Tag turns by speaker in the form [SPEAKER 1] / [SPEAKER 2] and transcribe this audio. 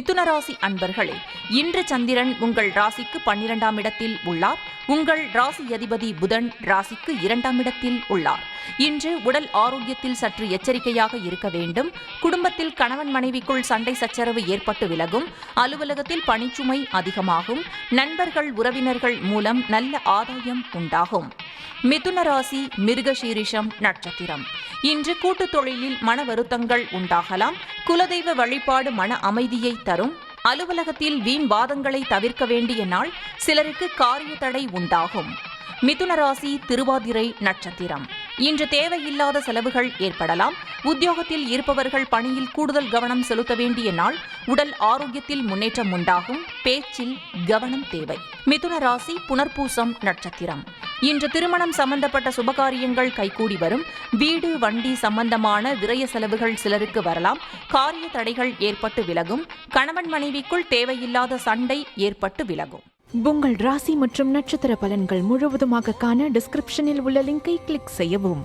[SPEAKER 1] மிதுன ராசி அன்பர்களே, இன்று சந்திரன் உங்கள் ராசிக்கு 12ஆம் இடத்தில் உள்ளார். உங்கள் ராசி அதிபதி புதன் ராசிக்கு 2ஆம் இடத்தில் உள்ளார். இன்று உடல் ஆரோக்கியத்தில் சற்று எச்சரிக்கையாக இருக்க வேண்டும். குடும்பத்தில் கணவன் மனைவிக்குள் சண்டை சச்சரவு ஏற்பட்டு விலகும். அலுவலகத்தில் பணிச்சுமை அதிகமாகும். நண்பர்கள் உறவினர்கள் மூலம் நல்ல ஆதாயம் உண்டாகும். மிதுன ராசி மிருகசீரிஷம் நட்சத்திரம். இன்று கூட்டுத் தொழிலில் மன வருத்தங்கள் உண்டாகலாம். குலதெய்வ வழிபாடு மன அமைதியை தரும். அலுவலகத்தில் வீண் வாதங்களை தவிர்க்க வேண்டிய நாள். சிலருக்கு காரிய தடை உண்டாகும். மிதுன ராசி திருவாதிரை நட்சத்திரம். இன்று தேவையில்லாத செலவுகள் ஏற்படலாம். உத்தியோகத்தில் இருப்பவர்கள் பணியில் கூடுதல் கவனம் செலுத்த வேண்டிய நாள். உடல் ஆரோக்கியத்தில் முன்னேற்றம் உண்டாகும். பேச்சில் கவனம் தேவை. மிதுன ராசி புனர்பூசம் நட்சத்திரம். இன்று திருமணம் சம்பந்தப்பட்ட சுபகாரியங்கள் கைகூடி வரும். வீடு வண்டி சம்பந்தமான விரய செலவுகள் சிலருக்கு வரலாம். காரிய தடைகள் ஏற்பட்டு விலகும். கணவன் மனைவிக்குள் தேவையில்லாத சண்டை ஏற்பட்டு விலகும்.
[SPEAKER 2] உங்கள் ராசி மற்றும் நட்சத்திர பலன்கள் முழுவதுமாக காண டிஸ்கிரிப்ஷனில் உள்ள லிங்கை கிளிக் செய்யவும்.